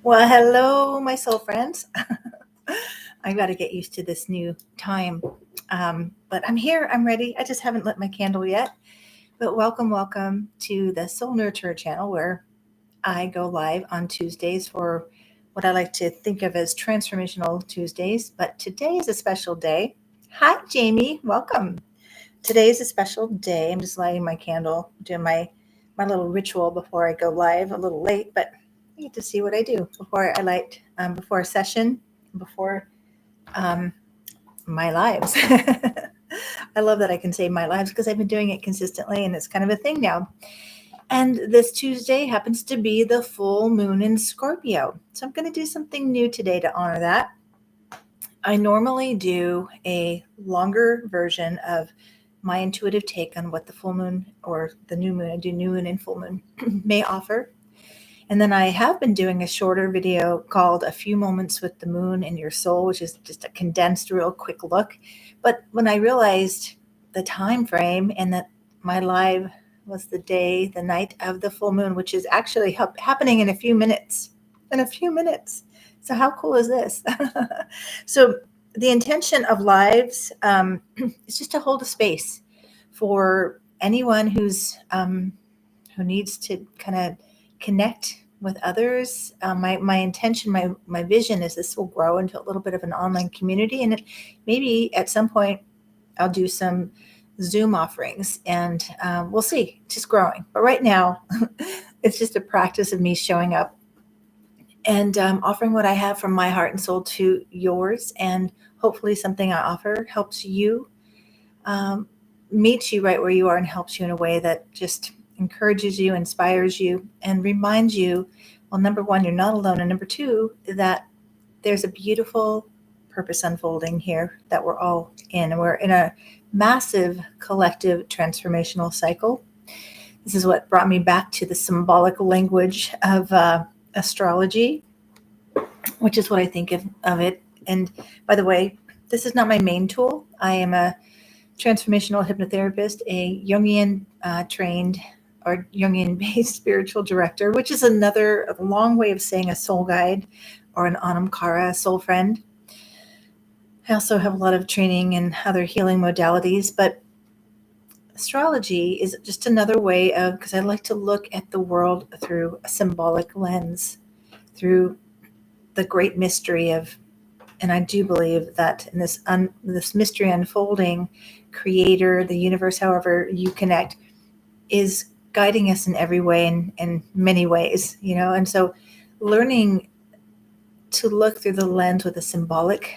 Well, hello, my soul friends. I got to get used to this new time. But I'm here, I'm ready. I just haven't lit my candle yet. But welcome to the Soul Nurture channel where I go live on Tuesdays for what I like to think of as transformational Tuesdays. But today is a special day. Hi, Jamie. Welcome. Today is a special day. I'm just lighting my candle, doing my little ritual before I go live. A little late, but you get to see what I do before I light, before a session, before um, my lives. I love that I can say my lives because I've been doing it consistently, and it's kind of a thing now. And this Tuesday happens to be the full moon in Scorpio, so I'm going to do something new today to honor that. I normally do a longer version of my intuitive take on what the full moon or the new moon, I do new moon and full moon, may offer. And then I have been doing a shorter video called A Few Moments with the Moon in Your Soul, which is just a condensed, real quick look. But when I realized the time frame and that my live was the night of the full moon, which is actually happening in a few minutes. So how cool is this? So the intention of lives is just to hold a space for anyone who needs to kind of connect with others. My intention, my vision is this will grow into a little bit of an online community, and maybe at some point I'll do some Zoom offerings, and we'll see. It's just growing. But right now, it's just a practice of me showing up and offering what I have from my heart and soul to yours, and hopefully something I offer helps you, meets you right where you are, and helps you in a way that just encourages you, inspires you, and reminds you, well, number one, you're not alone, and number two, that there's a beautiful purpose unfolding here that we're all in, and we're in a massive collective transformational cycle. This is what brought me back to the symbolic language of astrology, which is what I think of it. And by the way, this is not my main tool. I am a transformational hypnotherapist, a Jungian trained or Jungian-based spiritual director, which is another long way of saying a soul guide or an Anamkara, a soul friend. I also have a lot of training in other healing modalities, but astrology is just another way of, because I like to look at the world through a symbolic lens, through the great mystery of, and I do believe that in this mystery unfolding, creator, the universe, however you connect, is guiding us in every way, in many ways, and so learning to look through the lens with a symbolic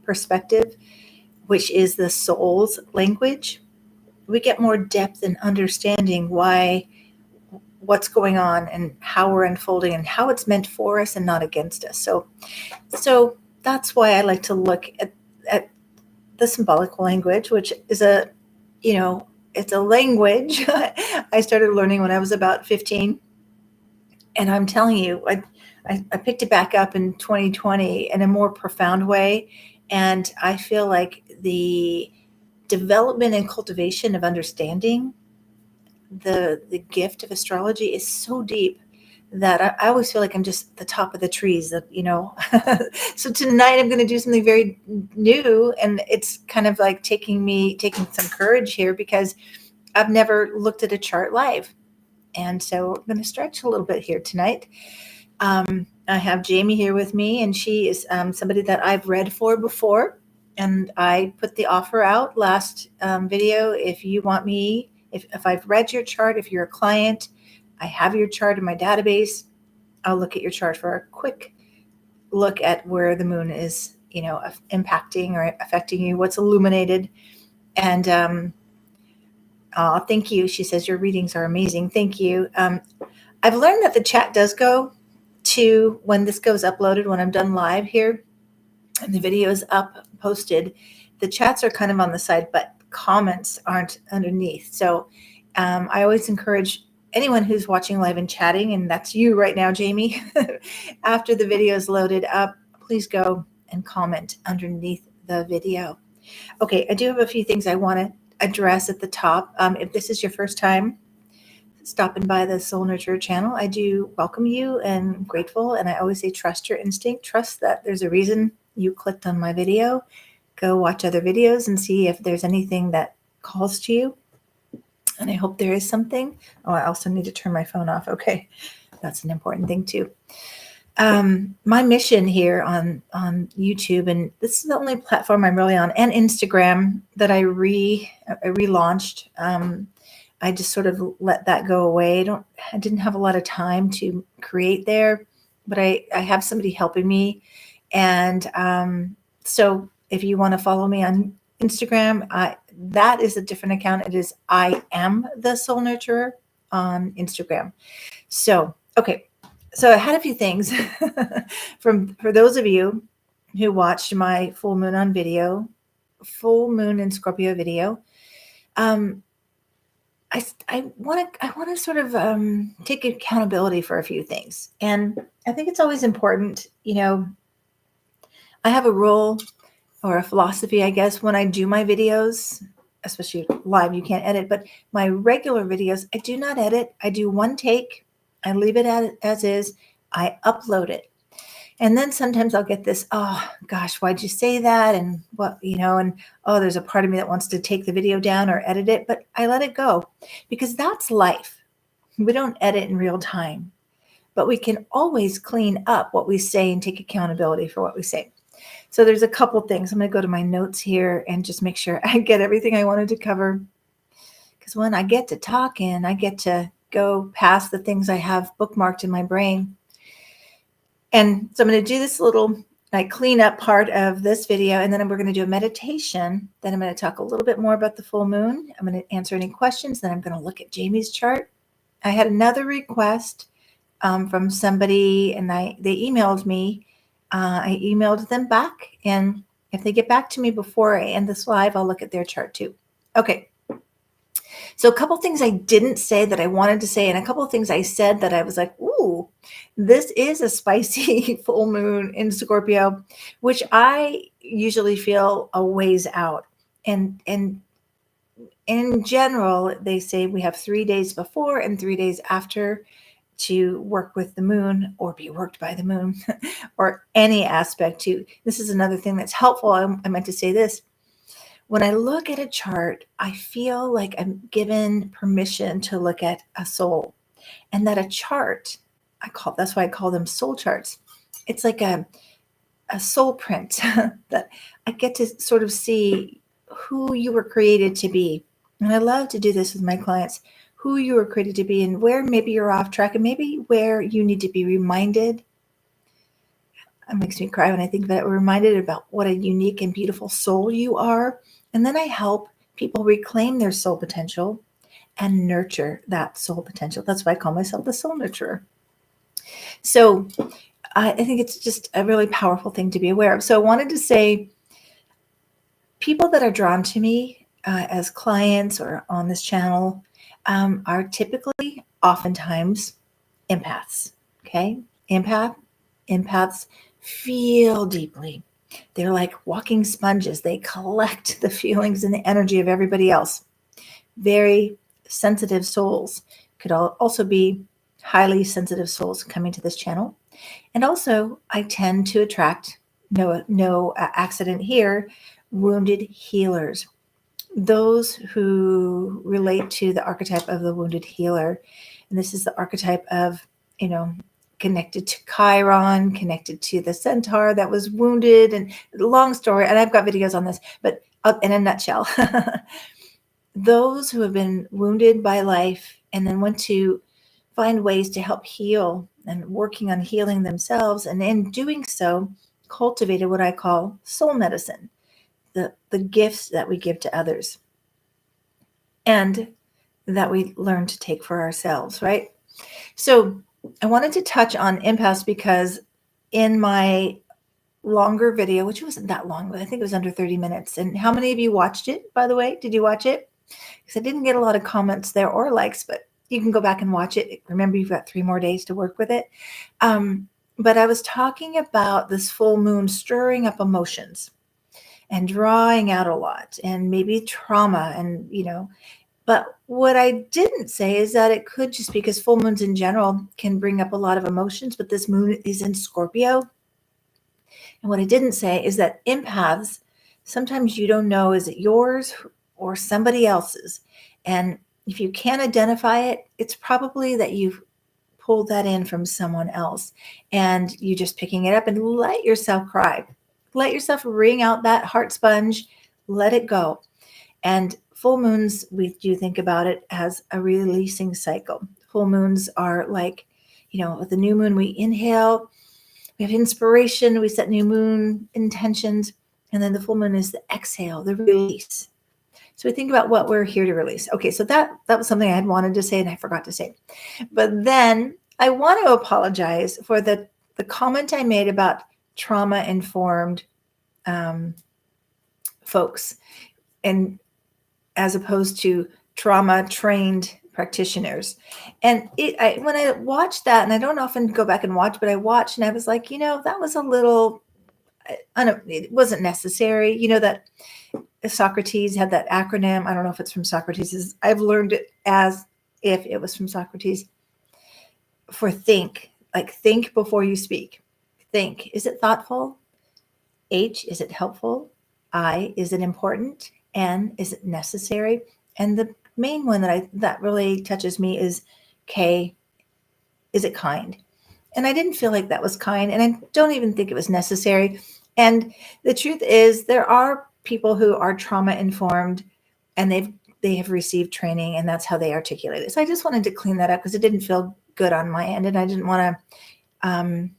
perspective, which is the soul's language, we get more depth in understanding what's going on and how we're unfolding and how it's meant for us and not against us. So that's why I like to look at the symbolic language, which is it's a language I started learning when I was about 15. And I'm telling you, I picked it back up in 2020 in a more profound way. And I feel like the development and cultivation of understanding the gift of astrology is so deep that I always feel like I'm just at the top of the trees, So tonight I'm going to do something very new, and it's kind of like taking some courage here, because I've never looked at a chart live. And so I'm going to stretch a little bit here tonight. I have Jamie here with me, and she is somebody that I've read for before. And I put the offer out last video. If you want me, if I've read your chart, if you're a client, I have your chart in my database. I'll look at your chart for a quick look at where the moon is, impacting or affecting you, what's illuminated. And thank you. She says your readings are amazing. Thank you. I've learned that the chat does go to, when this goes uploaded, when I'm done live here and the video is up posted, the chats are kind of on the side, but comments aren't underneath. So I always encourage anyone who's watching live and chatting, and that's you right now, Jamie, after the video is loaded up, please go and comment underneath the video. Okay, I do have a few things I want to address at the top. If this is your first time stopping by the Soul Nurture channel. I do welcome you and I'm grateful. And I always say, trust your instinct. Trust that there's a reason you clicked on my video. Go watch other videos and see if there's anything that calls to you. And I hope there is something. Oh, I also need to turn my phone off. Okay. That's an important thing too. My mission here on YouTube, and this is the only platform I'm really on, and Instagram that I relaunched. I just sort of let that go away. I didn't have a lot of time to create there, but I have somebody helping me. And so if you want to follow me on Instagram, that is a different account. It is I Am the Soul Nurturer on Instagram. So, okay. So I had a few things for those of you who watched my full moon in Scorpio video. I want to sort of take accountability for a few things, and I think it's always important. I have a rule or a philosophy, I guess, when I do my videos, especially live. You can't edit, but my regular videos, I do not edit. I do one take. I leave it as is. I upload it. And then sometimes I'll get this, oh gosh, why'd you say that? And and oh, there's a part of me that wants to take the video down or edit it, but I let it go because that's life. We don't edit in real time, but we can always clean up what we say and take accountability for what we say. So there's a couple things. I'm going to go to my notes here and just make sure I get everything I wanted to cover. Because when I get to talking, I get to go past the things I have bookmarked in my brain. And so I'm going to do this little clean up part of this video, and then we're going to do a meditation. Then I'm going to talk a little bit more about the full moon. I'm going to answer any questions. Then I'm going to look at Jamie's chart. I had another request from somebody, and they emailed me. I emailed them back, and if they get back to me before I end this live, I'll look at their chart too. Okay. So a couple things I didn't say that I wanted to say, and a couple of things I said that I was like, ooh, this is a spicy full moon in Scorpio, which I usually feel a ways out. And in general, they say we have 3 days before and 3 days after to work with the moon or be worked by the moon or any aspect to. This is another thing that's helpful. I meant to say this. When I look at a chart, I feel like I'm given permission to look at a soul, and that a chart, that's why I call them soul charts. It's like a soul print that I get to sort of see who you were created to be. And I love to do this with my clients, who you were created to be and where maybe you're off track and maybe where you need to be reminded. It makes me cry when I think about it. We're reminded about what a unique and beautiful soul you are. And then I help people reclaim their soul potential and nurture that soul potential. That's why I call myself the soul nurturer. So I think it's just a really powerful thing to be aware of. So I wanted to say, people that are drawn to me as clients or on this channel are typically, oftentimes, empaths. Okay? Empaths feel deeply. They're like walking sponges. They collect the feelings and the energy of everybody else. Very sensitive souls. Could also be highly sensitive souls coming to this channel. And also, I tend to attract, no accident here, wounded healers. Those who relate to the archetype of the wounded healer. And this is the archetype of, connected to Chiron, connected to the centaur that was wounded, and long story. And I've got videos on this, but in a nutshell, those who have been wounded by life and then want to find ways to help heal and working on healing themselves. And in doing so, cultivated what I call soul medicine, the gifts that we give to others and that we learn to take for ourselves, right? So I wanted to touch on empaths because in my longer video, which wasn't that long, but I think it was under 30 minutes. And how many of you watched it, by the way? Did you watch it? Because I didn't get a lot of comments there or likes, but you can go back and watch it. Remember, you've got 3 more days to work with it. But I was talking about this full moon stirring up emotions and drawing out a lot and maybe trauma and, But what I didn't say is that it could, just because full moons in general can bring up a lot of emotions, but this moon is in Scorpio. And what I didn't say is that empaths, sometimes you don't know, is it yours or somebody else's? And if you can't identify it, it's probably that you've pulled that in from someone else and you just picking it up, and let yourself cry. Let yourself wring out that heart sponge, let it go. And full moons, we do think about it as a releasing cycle. Full moons are like, with the new moon, we inhale, we have inspiration, we set new moon intentions, and then the full moon is the exhale, the release. So we think about what we're here to release. Okay, so that was something I had wanted to say and I forgot to say. But then I want to apologize for the comment I made about trauma-informed folks, and as opposed to trauma-trained practitioners. And when I watched that, and I don't often go back and watch, but I watched and I was like, that was a little, it wasn't necessary. That Socrates had that acronym. I don't know if it's from Socrates. I've learned it as if it was from Socrates, for think. Like, think before you speak. Think. Is it thoughtful? H, is it helpful? I, is it important? N, is it necessary? And the main one that really touches me is K, is it kind? And I didn't feel like that was kind, and I don't even think it was necessary. And the truth is, there are people who are trauma informed, and they have received training, and that's how they articulate it. So I just wanted to clean that up because it didn't feel good on my end, and I didn't want to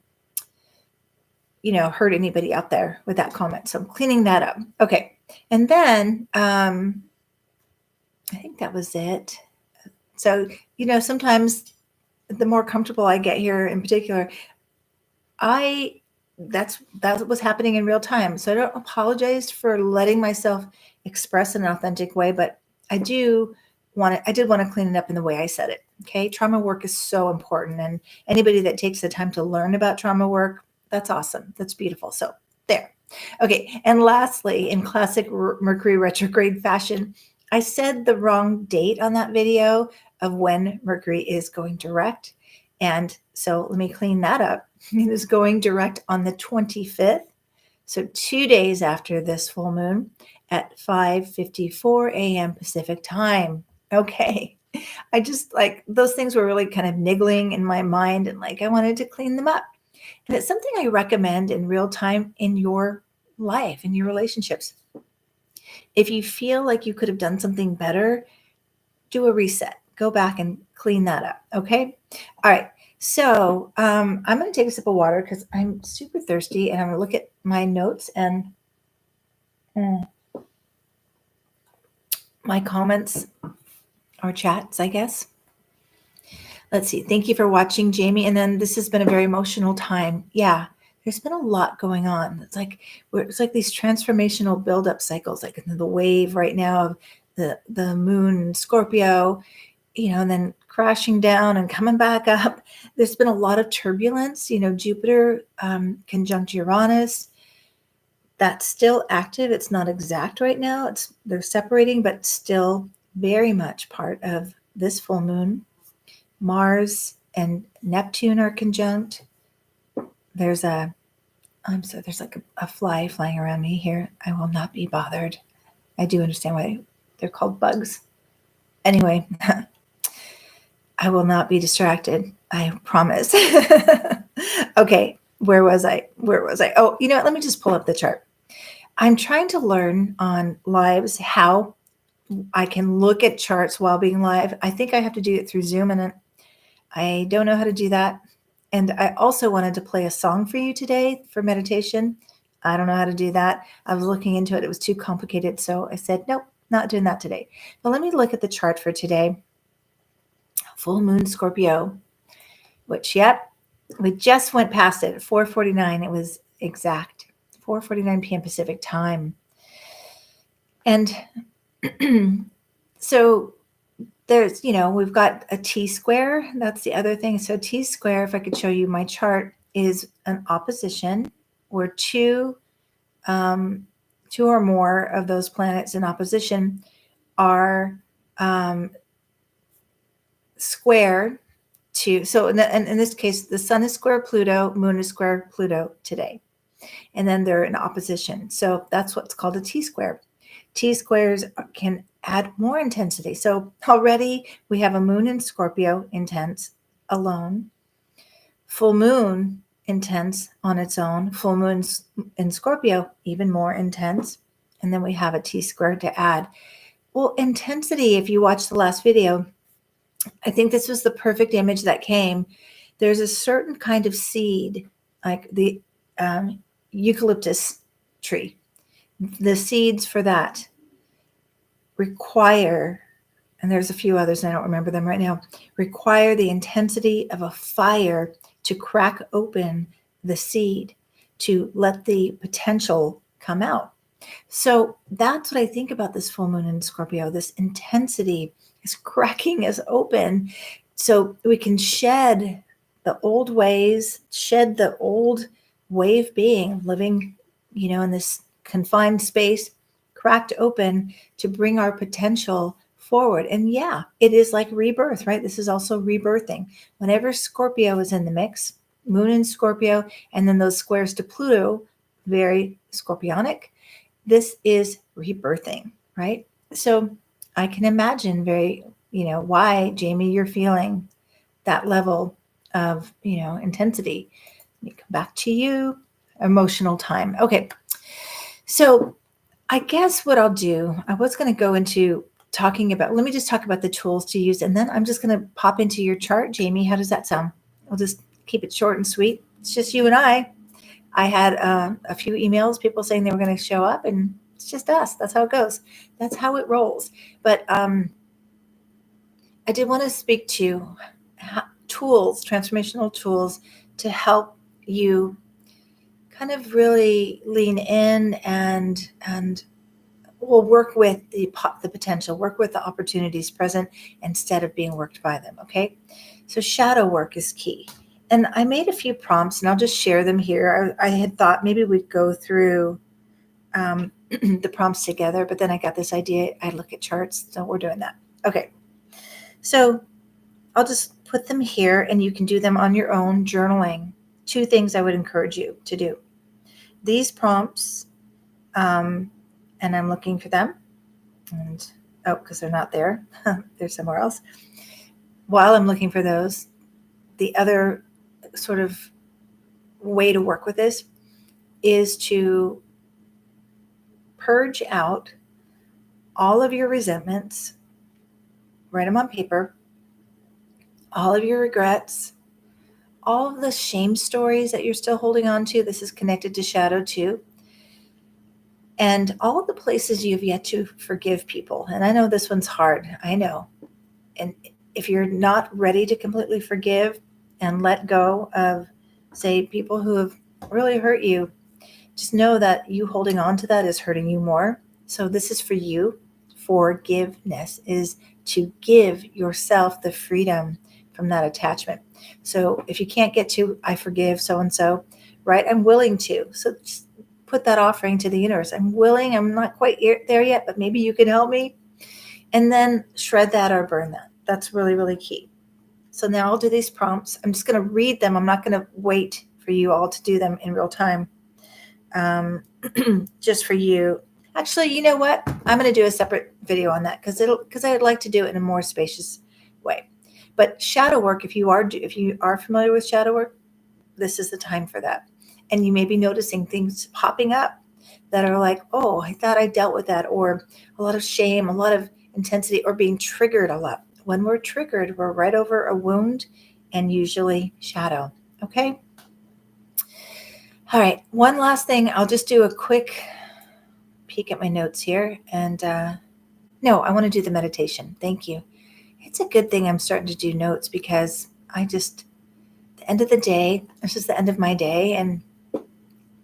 hurt anybody out there with that comment. So I'm cleaning that up. Okay. And then I think that was it. So, sometimes the more comfortable I get here in particular, that's what's happening in real time. So I don't apologize for letting myself express in an authentic way, but I did want to clean it up in the way I said it. Okay. Trauma work is so important. And anybody that takes the time to learn about trauma work, that's awesome. That's beautiful. So there. Okay. And lastly, in classic Mercury retrograde fashion, I said the wrong date on that video of when Mercury is going direct. And so let me clean that up. It is going direct on the 25th. So 2 days after this full moon at 5:54 a.m. Pacific time. Okay. I just, like, those things were really kind of niggling in my mind, and I wanted to clean them up. And it's something I recommend in real time in your life, in your relationships. If you feel like you could have done something better, do a reset. Go back and clean that up. Okay. All right. So I'm going to take a sip of water because I'm super thirsty, and I'm going to look at my notes and my comments or chats, I guess. Let's see. Thank you for watching, Jamie. And then this has been a very emotional time. Yeah, there's been a lot going on. It's like these transformational buildup cycles, like the wave right now of the moon Scorpio, and then crashing down and coming back up. There's been a lot of turbulence. Jupiter conjunct Uranus. That's still active. It's not exact right now. They're separating, but still very much part of this full moon. Mars and Neptune are conjunct. There's like a fly flying around me here. I will not be bothered. I do understand why they're called bugs. Anyway, I will not be distracted. I promise. Okay, where was I? Oh, you know what? Let me just pull up the chart. I'm trying to learn on lives how I can look at charts while being live. I think I have to do it through Zoom, and I don't know how to do that. And I also wanted to play a song for you today for meditation. I don't know how to do that. I was looking into it. It was too complicated. So I said, nope, not doing that today. But let me look at the chart for today. Full moon Scorpio, which, yep, we just went past it at 4:49. It was exact 4:49 p.m. Pacific time. And so there's, we've got a T-square. That's the other thing. So T-square, if I could show you my chart, is an opposition where two or more of those planets in opposition are square to, so in this case, the sun is square Pluto, moon is square Pluto today. And then they're in opposition. So that's what's called a T-square. T-squares can add more intensity. So already we have a moon in Scorpio, intense alone. Full moon, intense on its own. Full moon in Scorpio, even more intense. And then we have a T-square to add. Well, intensity, if you watch the last video, I think this was the perfect image that came. There's a certain kind of seed, like the eucalyptus tree. The seeds for that require, and there's a few others, and I don't remember them right now, require the intensity of a fire to crack open the seed, to let the potential come out. So that's what I think about this full moon in Scorpio. This intensity is cracking us open so we can shed the old ways, shed the old way of being, living, in this confined space, cracked open to bring our potential forward. And yeah, it is like rebirth, right? This is also rebirthing. Whenever Scorpio is in the mix, moon in Scorpio, and then those squares to Pluto, very scorpionic, this is rebirthing, right? So I can imagine why, Jamie, you're feeling that level of, intensity. Let me come back to you. Emotional time. Okay. So I guess what I'll do, I was going to go into talking about, let me just talk about the tools to use. And then I'm just going to pop into your chart. Jamie, how does that sound? I'll just keep it short and sweet. It's just you and I. I had a few emails, people saying they were going to show up, and it's just us. That's how it goes. That's how it rolls. But I did want to speak to tools, transformational tools, to help you kind of really lean in and will work with the potential, work with the opportunities present instead of being worked by them. Okay, so shadow work is key. And I made a few prompts, and I'll just share them here. I had thought maybe we'd go through the prompts together, but then I got this idea. I look at charts, so we're doing that. Okay, so I'll just put them here, and you can do them on your own, journaling. 2 things I would encourage you to do. These prompts, and I'm looking for them, and because they're not there, they're somewhere else. While I'm looking for those, the other sort of way to work with this is to purge out all of your resentments, write them on paper, all of your regrets, all of the shame stories that you're still holding on to. This is connected to shadow too. And all of the places you've yet to forgive people. And I know this one's hard. I know. And if you're not ready to completely forgive and let go of, say, people who have really hurt you, just know that you holding on to that is hurting you more. So this is for you. Forgiveness is to give yourself the freedom from that attachment. So if you can't get to, I forgive so-and-so, right? I'm willing to. So just put that offering to the universe. I'm willing. I'm not quite there yet, but maybe you can help me. And then shred that or burn that. That's really, really key. So now I'll do these prompts. I'm just going to read them. I'm not going to wait for you all to do them in real time. Just for you. Actually, you know what? I'm going to do a separate video on that because I'd like to do it in a more spacious way. But shadow work, if you are familiar with shadow work, this is the time for that. And you may be noticing things popping up that are like, oh, I thought I dealt with that, or a lot of shame, a lot of intensity, or being triggered a lot. When we're triggered, we're right over a wound and usually shadow. Okay. All right. One last thing. I'll just do a quick peek at my notes here. And no, I want to do the meditation. Thank you. It's a good thing I'm starting to do notes because the end of the day, this is the end of my day, and I'm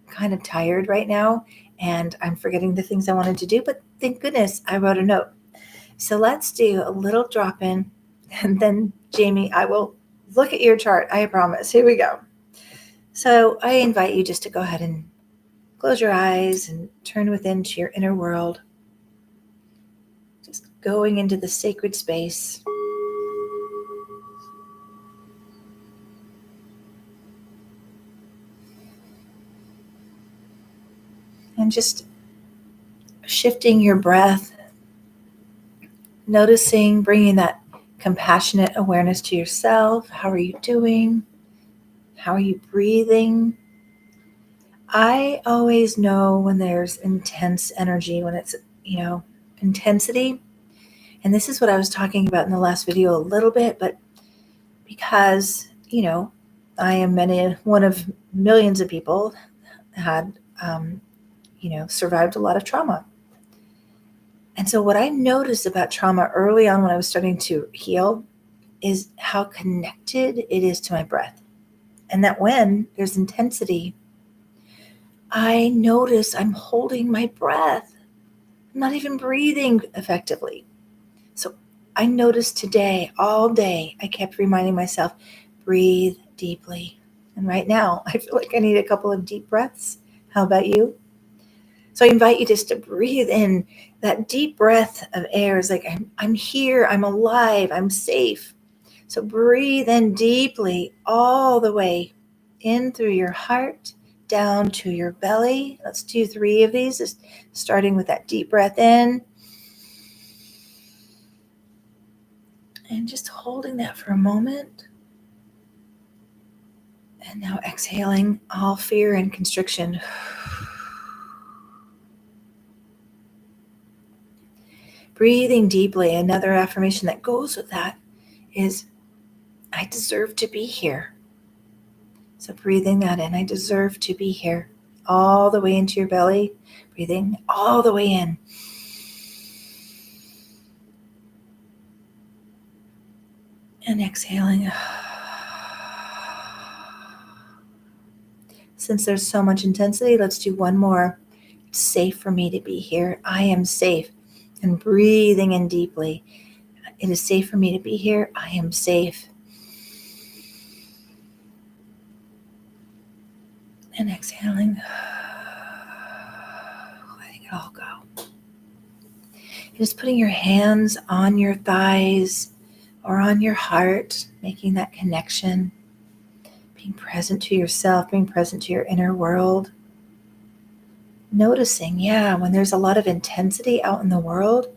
kind of tired right now, and I'm forgetting the things I wanted to do, but thank goodness I wrote a note. So let's do a little drop in, and then Jamie, I will look at your chart. I promise. Here we go. So I invite you just to go ahead and close your eyes and turn within to your inner world. Just going into the sacred space. And just shifting your breath, noticing, bringing that compassionate awareness to yourself. How are you doing? How are you breathing? I always know when there's intense energy, when it's, intensity. And this is what I was talking about in the last video a little bit, but because, I am one of millions of people had, survived a lot of trauma. And so what I noticed about trauma early on when I was starting to heal is how connected it is to my breath. And that when there's intensity, I notice I'm holding my breath. I'm not even breathing effectively. So I noticed today, all day, I kept reminding myself, breathe deeply. And right now, I feel like I need a couple of deep breaths. How about you? So I invite you just to breathe in. That deep breath of air is like, I'm here, I'm alive, I'm safe. So breathe in deeply all the way in through your heart, down to your belly. Let's do 3 of these, just starting with that deep breath in. And just holding that for a moment. And now exhaling all fear and constriction. Breathing deeply. Another affirmation that goes with that is, I deserve to be here. So breathing that in, I deserve to be here. All the way into your belly. Breathing all the way in. And exhaling. Since there's so much intensity, let's do one more. It's safe for me to be here. I am safe. And breathing in deeply. It is safe for me to be here. I am safe. And exhaling. Letting it all go. Just putting your hands on your thighs or on your heart, making that connection. Being present to yourself, being present to your inner world. Noticing, when there's a lot of intensity out in the world,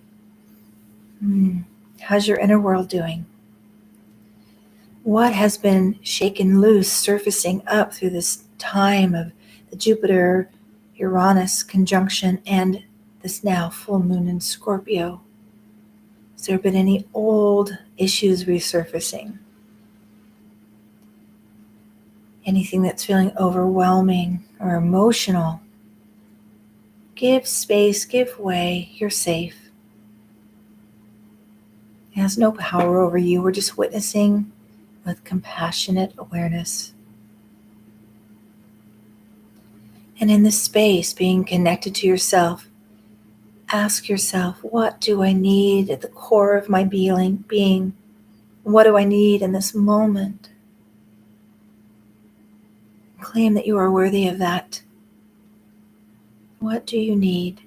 how's your inner world doing? What has been shaken loose, surfacing up through this time of the Jupiter-Uranus conjunction and this now full moon in Scorpio? Has there been any old issues resurfacing? Anything that's feeling overwhelming or emotional? Give space, give way, you're safe. It has no power over you. We're just witnessing with compassionate awareness. And in this space, being connected to yourself, ask yourself, what do I need at the core of my being? What do I need in this moment? Claim that you are worthy of that. What do you need?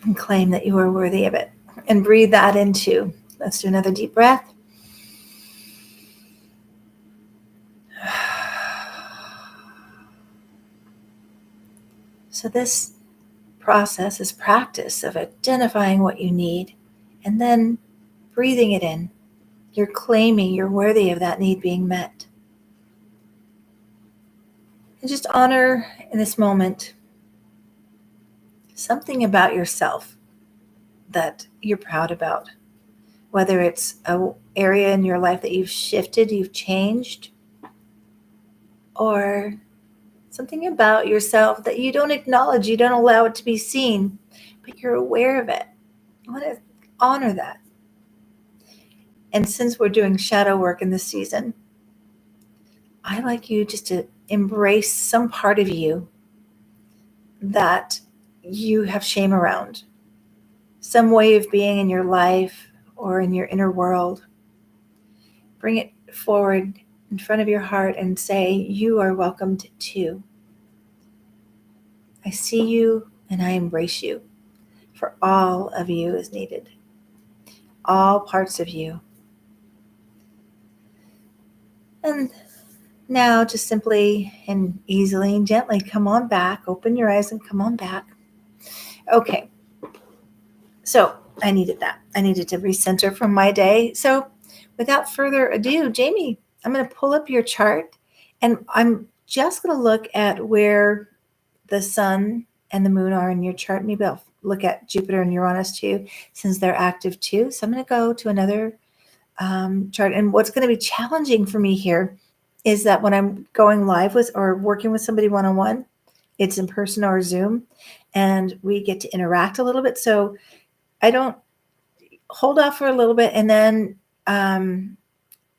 And claim that you are worthy of it. And breathe that into. Let's do another deep breath. So this process is practice of identifying what you need and then breathing it in. You're claiming you're worthy of that need being met. And just honor in this moment something about yourself that you're proud about. Whether it's an area in your life that you've shifted, you've changed, or something about yourself that you don't acknowledge, you don't allow it to be seen, but you're aware of it. I want to honor that. And since we're doing shadow work in this season, I like you just to embrace some part of you that you have shame around, some way of being in your life or in your inner world. Bring it forward in front of your heart and say, you are welcomed too. I see you and I embrace you. for all of you is needed. All parts of you. And now just simply and easily and gently come on back. Open your eyes and come on back. Okay. So I needed that. I needed to recenter from my day. So without further ado, Jamie, I'm going to pull up your chart and I'm just going to look at where the sun and the moon are in your chart. Maybe I'll look at Jupiter and Uranus too, since they're active too. So I'm going to go to another chart. And what's going to be challenging for me here is that when I'm going live with or working with somebody one-on-one, it's in person or Zoom, and we get to interact a little bit. So I don't hold off for a little bit, and then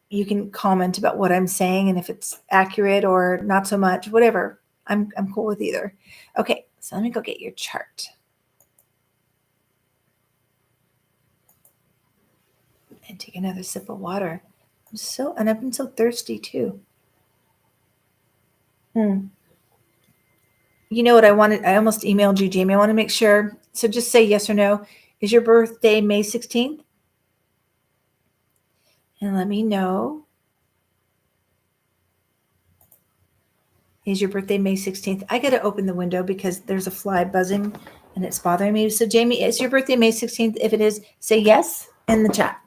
you can comment about what I'm saying and if it's accurate or not so much, whatever. I'm cool with either. Okay, so let me go get your chart. And take another sip of water. I've been so thirsty too. You know what I wanted? I almost emailed you, Jamie. I want to make sure. So just say yes or no. Is your birthday May 16th? And let me know. Is your birthday May 16th? I got to open the window because there's a fly buzzing and it's bothering me. So Jamie, is your birthday May 16th? If it is, say yes in the chat.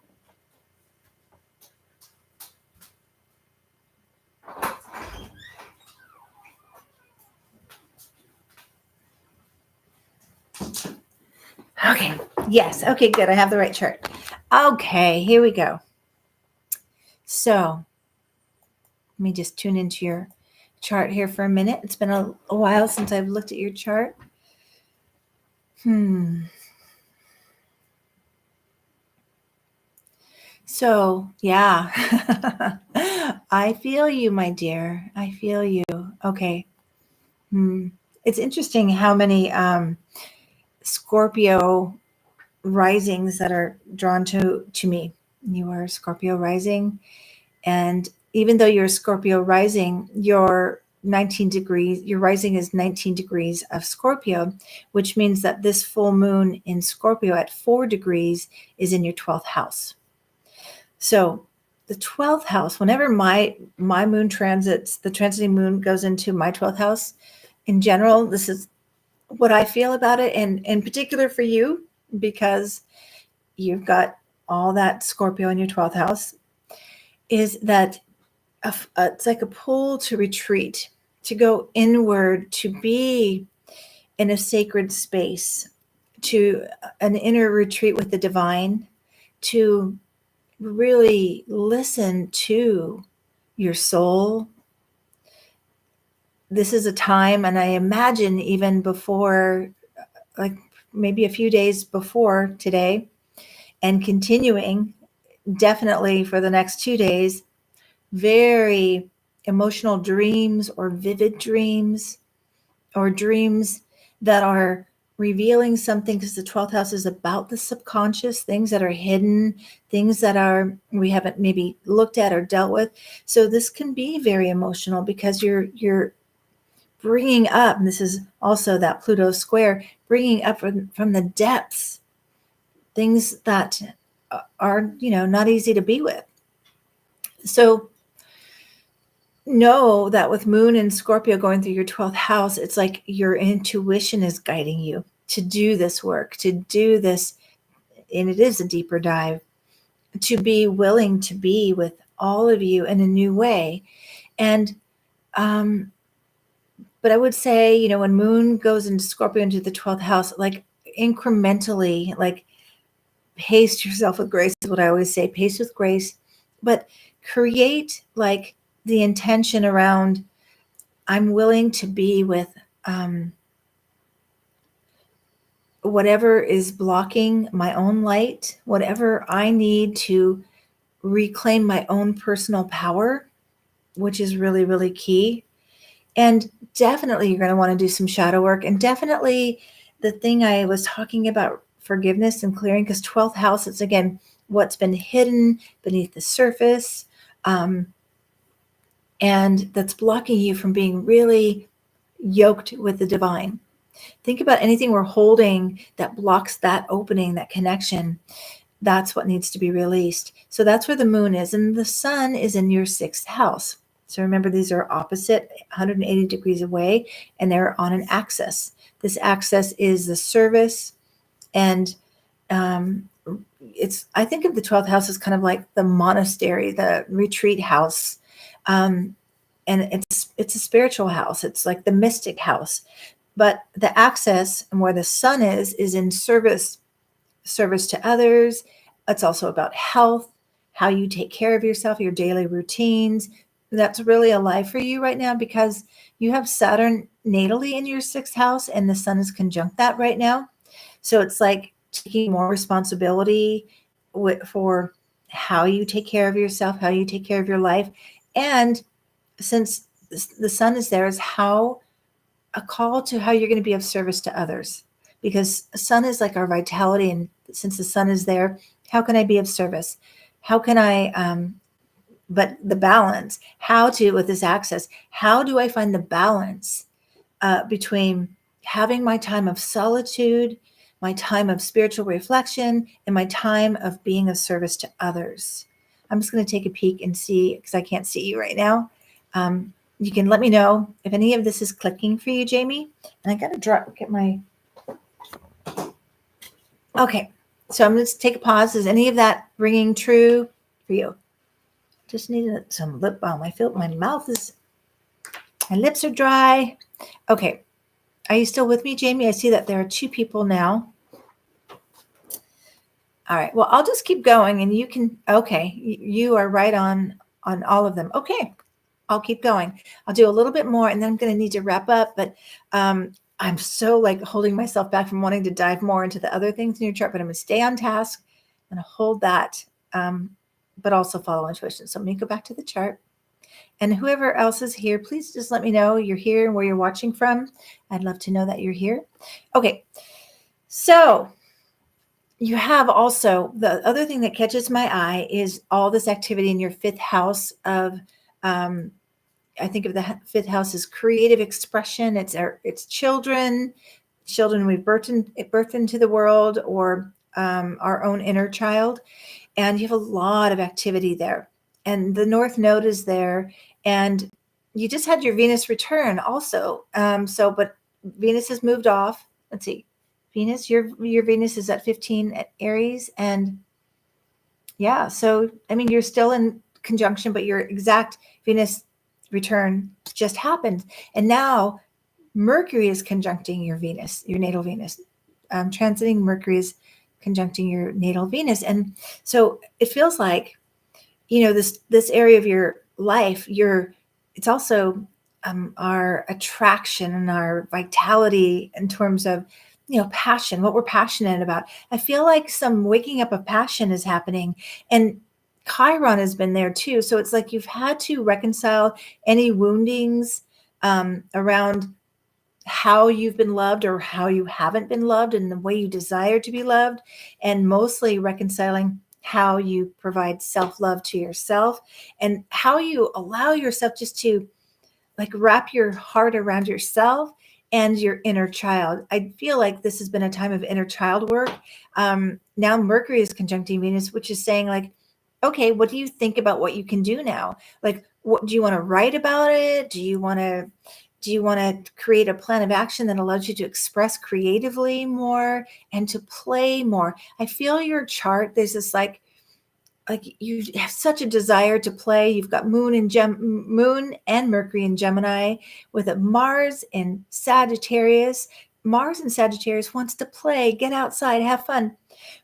Okay. Yes. Okay, good. I have the right chart. Okay, here we go. So let me just tune into your chart here for a minute. It's been a while since I've looked at your chart. So, yeah. I feel you, my dear. I feel you. Okay. It's interesting how many Scorpio risings that are drawn to me. You are Scorpio rising, and even though you're Scorpio rising, you're 19 degrees, your rising is 19 degrees of Scorpio, which means that this full moon in Scorpio at 4 degrees is in your 12th house. So the 12th house, whenever my moon transits, the transiting moon goes into my 12th house, in general, this is what I feel about it. And in particular for you, because you've got all that Scorpio in your 12th house, is that it's like a pull to retreat, to go inward, to be in a sacred space, to an inner retreat with the divine, to really listen to your soul. This is a time, and I imagine even before, like maybe a few days before today, and continuing definitely for the next 2 days, very emotional dreams or vivid dreams or dreams that are revealing something, because the 12th house is about the subconscious, things that are hidden, things that we haven't maybe looked at or dealt with. So this can be very emotional because you're bringing up, and this is also that Pluto square, bringing up from the depths things that are, not easy to be with. So know that with Moon and Scorpio going through your 12th house, it's like your intuition is guiding you to do this work, to do this, and it is a deeper dive, to be willing to be with all of you in a new way. And but I would say, when Moon goes into Scorpio into the 12th house, like incrementally, like pace yourself with grace is what I always say, pace with grace, but create like the intention around, I'm willing to be with whatever is blocking my own light, whatever I need to reclaim my own personal power, which is really, really key. And definitely you're going to want to do some shadow work, and definitely the thing I was talking about, forgiveness and clearing, because 12th house, it's again, what's been hidden beneath the surface. And that's blocking you from being really yoked with the divine. Think about anything we're holding that blocks that opening, that connection. That's what needs to be released. So that's where the moon is. And the sun is in your sixth house. So remember, these are opposite, 180 degrees away, and they're on an axis. This axis is the service. And I think of the 12th house as kind of like the monastery, the retreat house. And it's a spiritual house. It's like the mystic house. But the axis and where the sun is in service to others. It's also about health, how you take care of yourself, your daily routines. That's really alive for you right now because you have Saturn natally in your sixth house and the sun is conjunct that right now. So it's like taking more responsibility for how you take care of yourself, how you take care of your life. And since the sun is there, is how a call to how you're going to be of service to others, because the sun is like our vitality. And since the sun is there, how can I be of service? How can I, but the balance, how to, with this access, how do I find the balance between having my time of solitude, my time of spiritual reflection, and my time of being of service to others? I'm just going to take a peek and see, because I can't see you right now. You can let me know if any of this is clicking for you, Jamie. And I got to get my... Okay, so I'm going to take a pause. Is any of that ringing true for you? Just needed some lip balm. I feel my lips are dry. Okay, are you still with me, Jamie? I see that there are two people now. All right, well, I'll just keep going and you can... Okay, you are right on all of them. Okay, I'll keep going. I'll do a little bit more and then I'm going to need to wrap up. But I'm so like holding myself back from wanting to dive more into the other things in your chart, but I'm going to stay on task. I'm going to hold that, but also follow intuition. So I'm going to go back to the chart. And whoever else is here, please just let me know you're here and where you're watching from. I'd love to know that you're here. Okay, so you have also, the other thing that catches my eye is all this activity in your fifth house of... I think of the fifth house as creative expression. It's children we've birthed into the world, or our own inner child. And you have a lot of activity there. And the North Node is there. And you just had your Venus return also. But Venus has moved off. Let's see. Venus, your Venus is at 15 at Aries. And yeah, so, I mean, you're still in conjunction, but your exact Venus return just happened. And now Mercury is conjuncting your Venus, your natal Venus. Transiting Mercury is conjuncting your natal Venus. And so it feels like, this area of your life, it's also our attraction and our vitality in terms of, passion, what we're passionate about. I feel like some waking up of passion is happening. And Chiron has been there too. So it's like you've had to reconcile any woundings around how you've been loved or how you haven't been loved and the way you desire to be loved, and mostly reconciling how you provide self-love to yourself and how you allow yourself just to like wrap your heart around yourself and your inner child. I feel like this has been a time of inner child work. Now Mercury is conjuncting Venus, which is saying like, okay, what do you think about what you can do now? Like, what do you want to write about it? Do you want to create a plan of action that allows you to express creatively more and to play more? I feel your chart, there's this like you have such a desire to play. You've got Moon and Mercury in Gemini with a Mars in Sagittarius. Mars in Sagittarius wants to play, get outside, have fun.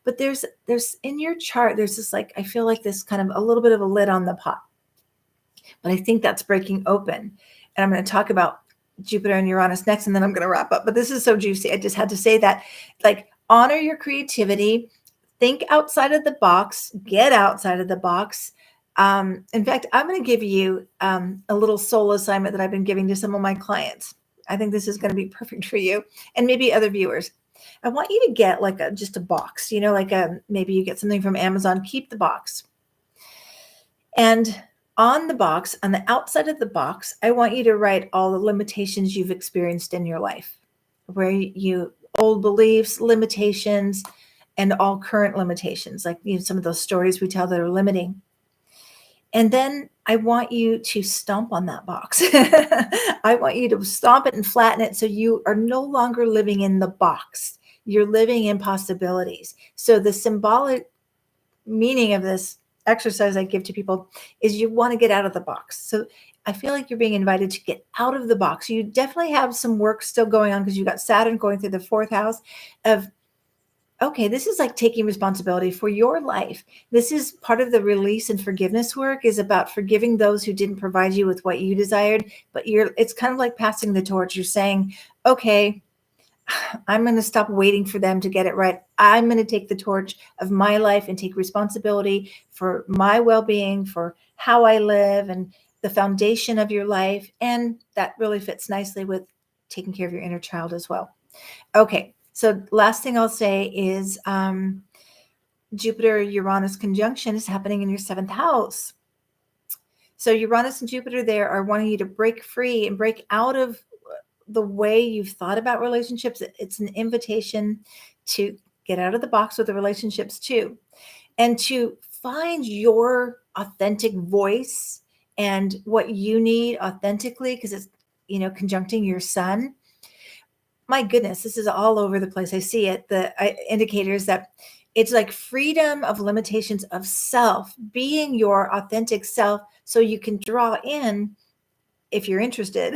But there's in your chart, there's this like, I feel like this kind of a little bit of a lid on the pot. But I think that's breaking open. And I'm going to talk about Jupiter and Uranus next, and then I'm going to wrap up. But this is so juicy. I just had to say that, like, honor your creativity. Think outside of the box, get outside of the box. In fact, I'm going to give you a little soul assignment that I've been giving to some of my clients. I think this is going to be perfect for you and maybe other viewers. I want you to get like just a box, maybe you get something from Amazon, keep the box. And on the box, on the outside of the box, I want you to write all the limitations you've experienced in your life. where you old beliefs, limitations, and all current limitations, like some of those stories we tell that are limiting. And then I want you to stomp on that box. I want you to stomp it and flatten it so you are no longer living in the box. You're living in possibilities. So the symbolic meaning of this exercise I give to people is you want to get out of the box. So I feel like you're being invited to get out of the box. You definitely have some work still going on because you got Saturn going through the fourth house of, okay, this is like taking responsibility for your life. This is part of the release and forgiveness work, is about forgiving those who didn't provide you with what you desired. But it's kind of like passing the torch. You're saying, okay, I'm going to stop waiting for them to get it right. I'm going to take the torch of my life and take responsibility for my well-being, for how I live and the foundation of your life. And that really fits nicely with taking care of your inner child as well. Okay. So last thing I'll say is Jupiter-Uranus conjunction is happening in your seventh house. So Uranus and Jupiter there are wanting you to break free and break out of the way you've thought about relationships. It's an invitation to get out of the box with the relationships too, and to find your authentic voice and what you need authentically, because it's, conjuncting your sun. My goodness, this is all over the place. I see it. The indicators that it's like freedom of limitations of self, being your authentic self, so you can draw in, if you're interested,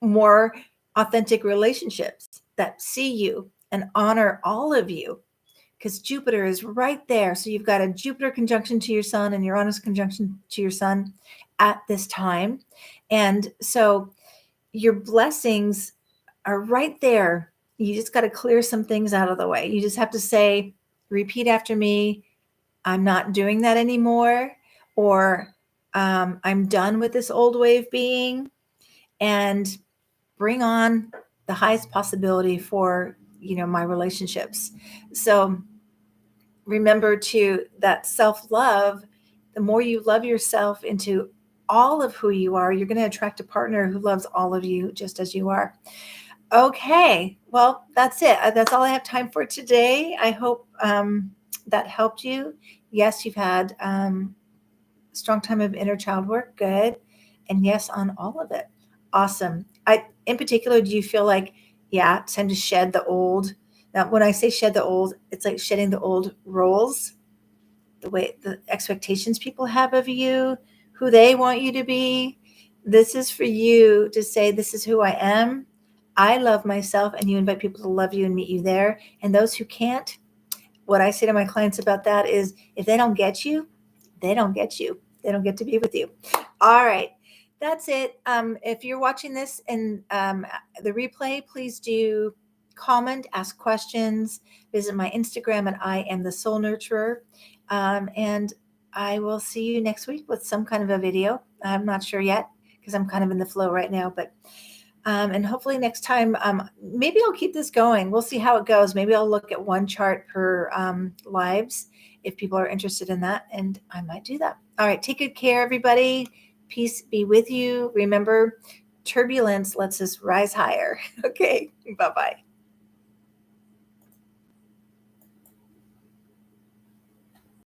more authentic relationships that see you and honor all of you, because Jupiter is right there. So you've got a Jupiter conjunction to your sun and Uranus conjunction to your sun at this time. And so your blessings are right there. You just got to clear some things out of the way. You just have to say, repeat after me, I'm not doing that anymore, or I'm done with this old way of being, and bring on the highest possibility for, my relationships. So remember that self-love, the more you love yourself into all of who you are, you're going to attract a partner who loves all of you just as you are. Okay, well, that's it. That's all I have time for today. I hope that helped you. Yes, you've had strong time of inner child work. Good. And yes, on all of it. Awesome. In particular, do you feel like, yeah, it's time to shed the old? Now, when I say shed the old, it's like shedding the old roles, the expectations people have of you, who they want you to be. This is for you to say, this is who I am. I love myself, and you invite people to love you and meet you there. And those who can't, what I say to my clients about that is, if they don't get you, they don't get you. They don't get to be with you. All right. That's it. If you're watching this in the replay, please do comment, ask questions, visit my Instagram at I am the Soul Nurturer. And I will see you next week with some kind of a video. I'm not sure yet because I'm kind of in the flow right now, but and hopefully next time, maybe I'll keep this going. We'll see how it goes. Maybe I'll look at one chart per lives if people are interested in that, and I might do that. All right. Take good care, everybody. Peace be with you. Remember, turbulence lets us rise higher. Okay. Bye-bye.